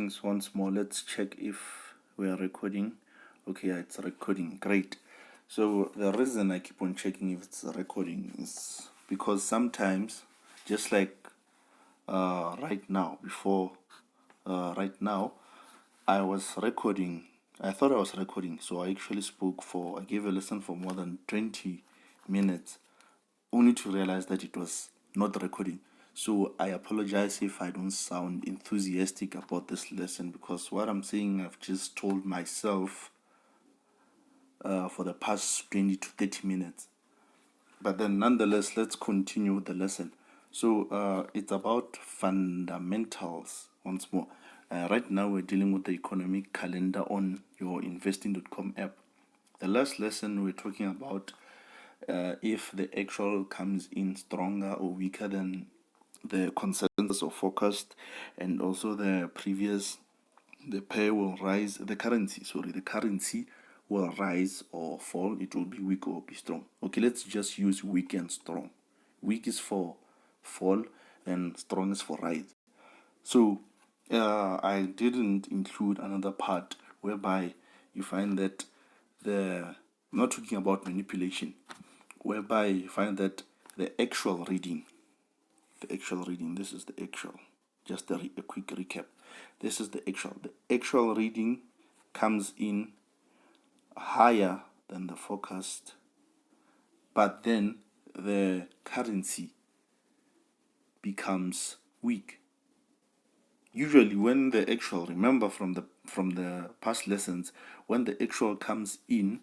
settings once more. Let's check if we are recording. Okay, yeah, it's recording. Great. So the reason I keep on checking if it's recording is because sometimes, just like right now, right now, I was recording. I thought I was recording, so I actually I gave a lesson for more than 20 minutes, only to realize that it was not recording. So I apologize if I don't sound enthusiastic about this lesson, because what I'm saying I've just told myself for the past 20 to 30 minutes. But then nonetheless, let's continue with the lesson. So it's about fundamentals once more. Right now we're dealing with the economic calendar on your investing.com app. The last lesson we're talking about if the actual comes in stronger or weaker than the consensus or forecast, and also the pair will rise, the currency will rise or fall, it will be weak or be strong. Okay, let's just use weak and strong. Weak is for fall and strong is for rise. So I didn't include another part whereby you find that I'm not talking about manipulation, whereby you find that the actual reading, this is the actual, just a quick recap. This is the actual reading comes in higher than the forecast, but then the currency becomes weak. Usually when the actual, remember from the past lessons, when the actual comes in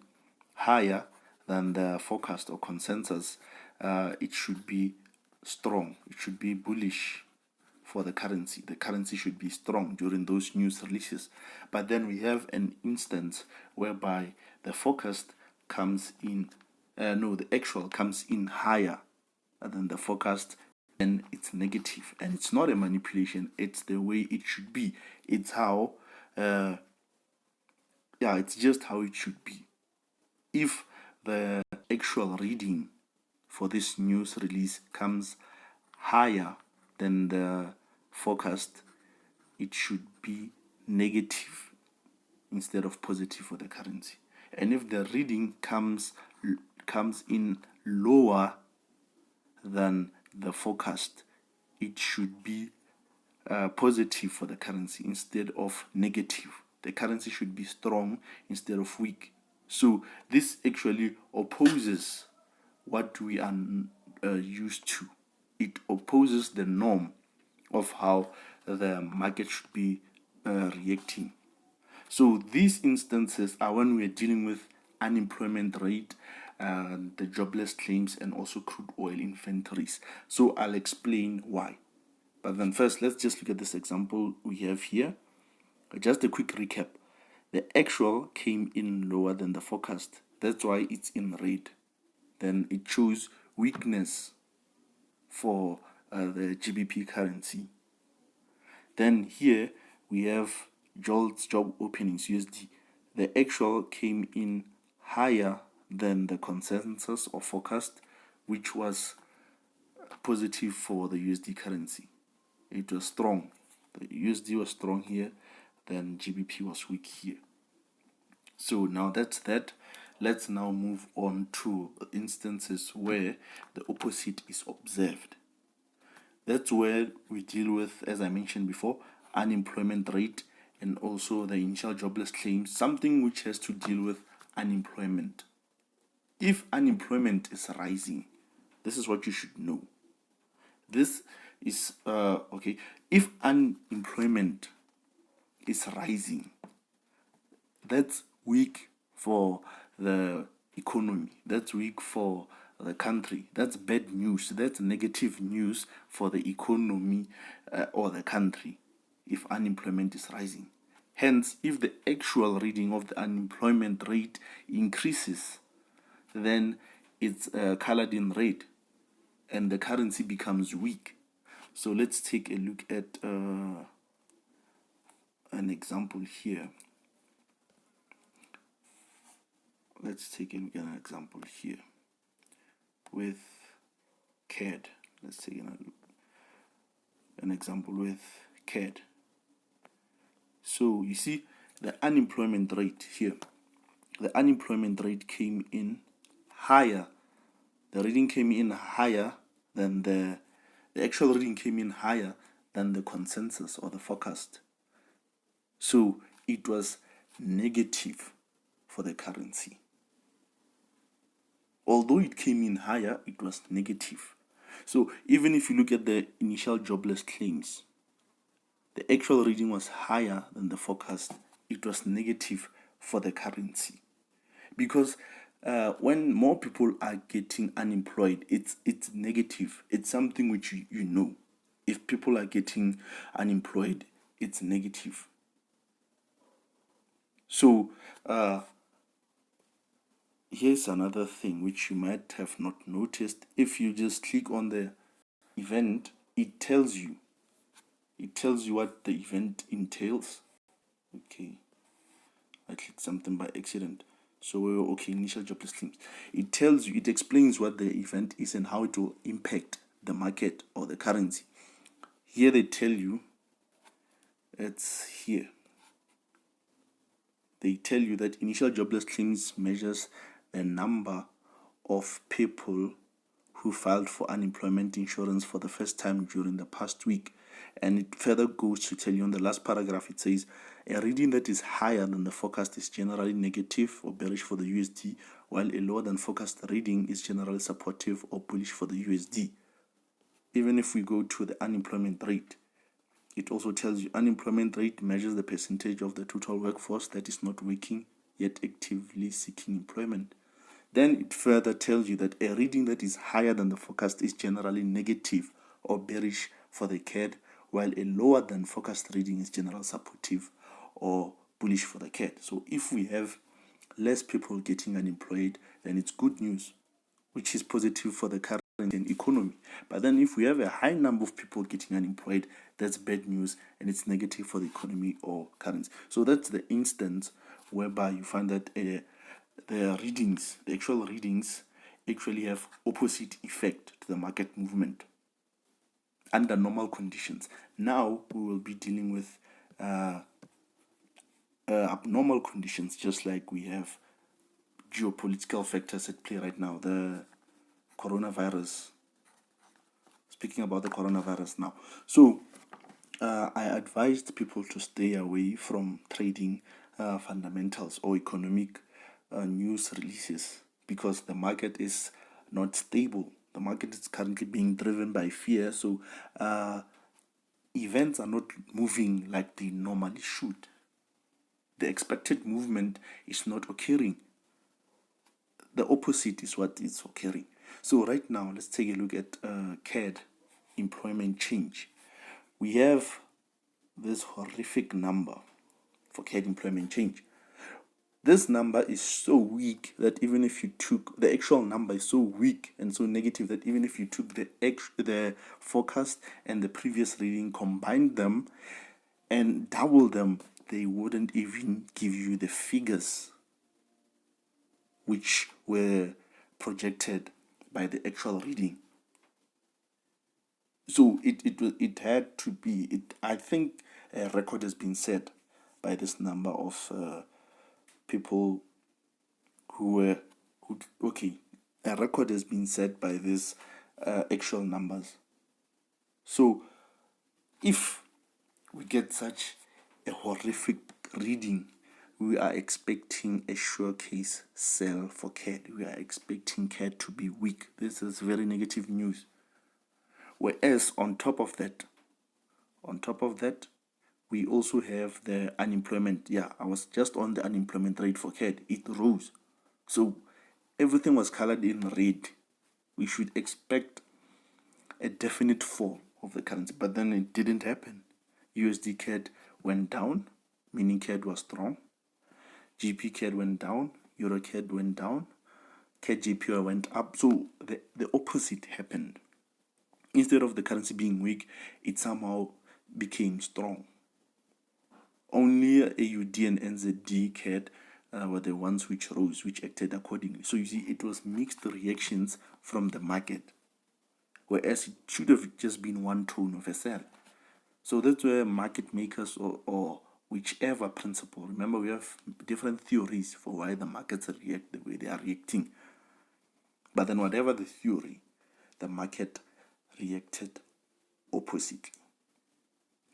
higher than the forecast or consensus, it should be strong, it should be bullish for the currency. The currency should be strong during those news releases. But then we have an instance whereby the forecast comes in, the actual comes in higher than the forecast, and it's negative. And it's not a manipulation, it's the way it should be. It's how, it's just how it should be. If the actual reading for this news release comes higher than the forecast, it should be negative instead of positive for the currency. And if the reading comes in lower than the forecast, it should be positive for the currency instead of negative. The currency should be strong instead of weak. So this actually opposes what we are used to. It opposes the norm of how the market should be reacting. So these instances are when we're dealing with unemployment rate, the jobless claims, and also crude oil inventories. So I'll explain why. But then first, let's just look at this example we have here. Just a quick recap. The actual came in lower than the forecast. That's why it's in red. Then it shows weakness for the GBP currency. Then here we have JOLTS, job openings, USD. The actual came in higher than the consensus or forecast, which was positive for the USD currency. It was strong. The USD was strong here, then GBP was weak here. So now that's that. Let's now move on to instances where the opposite is observed. That's where we deal with, as I mentioned before, unemployment rate and also the initial jobless claims, something which has to deal with unemployment. If unemployment is rising, this is what you should know. This is okay. If unemployment is rising, that's weak for the economy. That's weak for the country. That's bad news. That's negative news for the economy or the country if unemployment is rising. Hence, if the actual reading of the unemployment rate increases, then it's colored in red and the currency becomes weak. So let's take a look at an example here. Let's take a look at an example here with CAD. Let's take an example with CAD. So you see the unemployment rate here. The unemployment rate came in higher. The reading came in higher than the actual reading came in higher than the consensus or the forecast. So it was negative for the currency. Although it came in higher, it was negative. So even if you look at the initial jobless claims, the actual reading was higher than the forecast. It was negative for the currency. Because when more people are getting unemployed, it's negative. It's something which you know. If people are getting unemployed, it's negative. So here's another thing which you might have not noticed. If you just click on the event, it tells you what the event entails. Okay, I clicked something by accident. So okay, initial jobless claims. It explains what the event is and how it will impact the market or the currency. Here they tell you, it's here. They tell you that initial jobless claims measures the number of people who filed for unemployment insurance for the first time during the past week. And it further goes to tell you on the last paragraph, it says, a reading that is higher than the forecast is generally negative or bearish for the USD, while a lower than forecast reading is generally supportive or bullish for the USD. Even if we go to the unemployment rate, it also tells you unemployment rate measures the percentage of the total workforce that is not working yet actively seeking employment. Then it further tells you that a reading that is higher than the forecast is generally negative or bearish for the CAD, while a lower than forecast reading is generally supportive or bullish for the CAD. So if we have less people getting unemployed, then it's good news, which is positive for the current economy. But then if we have a high number of people getting unemployed, that's bad news and it's negative for the economy or currency. So that's the instance whereby you find that the actual readings actually have opposite effect to the market movement under normal conditions. Now we will be dealing with abnormal conditions, just like we have geopolitical factors at play right now. The coronavirus. Speaking about the coronavirus now. So I advised people to stay away from trading fundamentals or economic news releases because the market is not stable. The market is currently being driven by fear. So events are not moving like they normally should. The expected movement is not occurring. The opposite is what is occurring. So right now, let's take a look at CAD employment change. We have this horrific number for CAD employment change. This number is so weak that even if you took the actual number is so weak and so negative that even if you took the forecast and the previous reading, combined them and double them, they wouldn't even give you the figures which were projected by the actual reading. So it had to be. I think a record has been set by this number of people a record has been set by these actual numbers. So if we get such a horrific reading, we are expecting a sure case sell for CAD. We are expecting CAD to be weak. This is very negative news. Whereas on top of that, we also have the unemployment. Yeah, I was just on the unemployment rate for CAD. It rose. So everything was colored in red. We should expect a definite fall of the currency, but then it didn't happen. USD CAD went down, meaning CAD was strong. GP CAD went down, Euro CAD went down, CAD JPY went up. So the opposite happened. Instead of the currency being weak, it somehow became strong. Only AUD and NZD CAD were the ones which rose, which acted accordingly. So you see, it was mixed reactions from the market, whereas it should have just been one tone of a sell. So that's where market makers or whichever principle. Remember, we have different theories for why the markets react the way they are reacting. But then whatever the theory, the market reacted oppositely.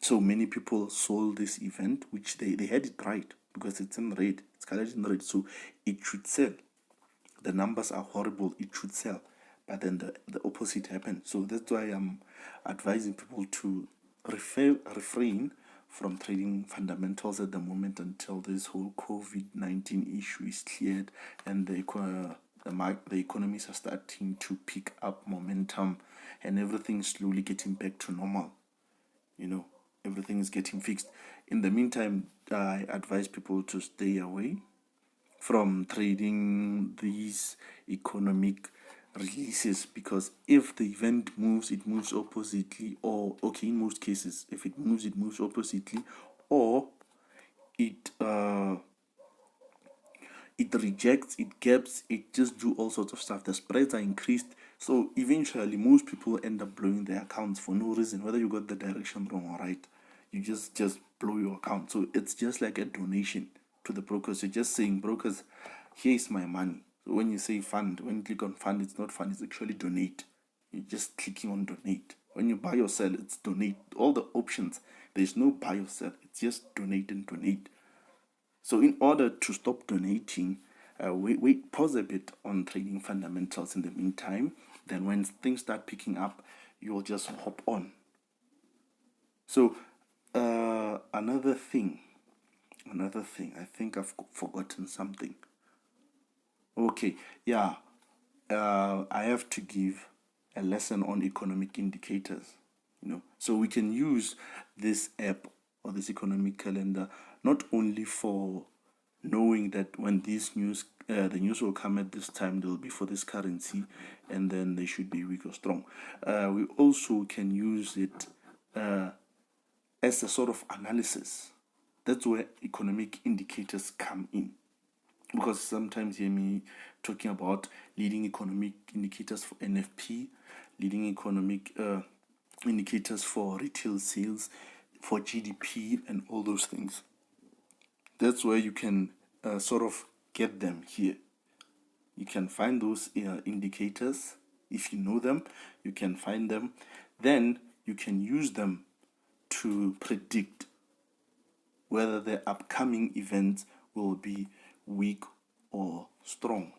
So many people sold this event, which they had it right because it's in red, it's colored in red, so it should sell. The numbers are horrible, it should sell. But then the opposite happened. So that's why I'm advising people to refrain from trading fundamentals at the moment until this whole COVID-19 issue is cleared and the economies are starting to pick up momentum and everything is slowly getting back to normal. Everything is getting fixed. In the meantime, I advise people to stay away from trading these economic releases, because if the event moves, it moves oppositely, or in most cases, if it moves oppositely, or it rejects, it gaps, it just do all sorts of stuff. The spreads are increased, so eventually most people end up blowing their accounts for no reason, whether you got the direction wrong or right. You just blow your account. So it's just like a donation to the brokers. You're just saying, brokers, here is my money. So when you say fund, when you click on fund, it's not fund, it's actually donate. You're just clicking on donate. When you buy or sell, it's donate. All the options, there's no buy or sell, it's just donate and donate. So in order to stop donating, pause a bit on trading fundamentals in the meantime. Then when things start picking up, you'll just hop on. So another thing, I think I've forgotten something. Okay, yeah, I have to give a lesson on economic indicators. So we can use this app or this economic calendar not only for knowing that when these news, the news will come at this time, they'll be for this currency, and then they should be weak or strong. We also can use it as a sort of analysis. That's where economic indicators come in. Because sometimes you hear me talking about leading economic indicators for NFP, leading economic indicators for retail sales, for GDP, and all those things. That's where you can sort of get them here. You can find those indicators. If you know them, you can find them. Then you can use them to predict whether the upcoming events will be weak or strong.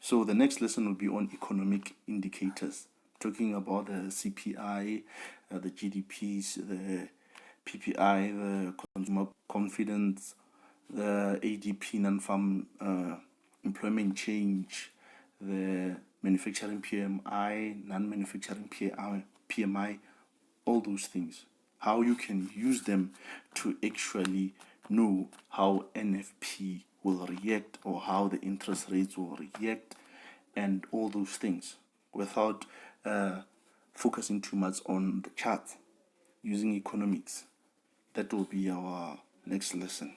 So the next lesson will be on economic indicators, talking about the CPI, the GDPs, the PPI, the consumer confidence, the ADP, non-farm employment change, the manufacturing PMI, non-manufacturing PMI, all those things. How you can use them to actually know how NFP will react or how the interest rates will react and all those things without focusing too much on the chart, using economics. That will be our next lesson.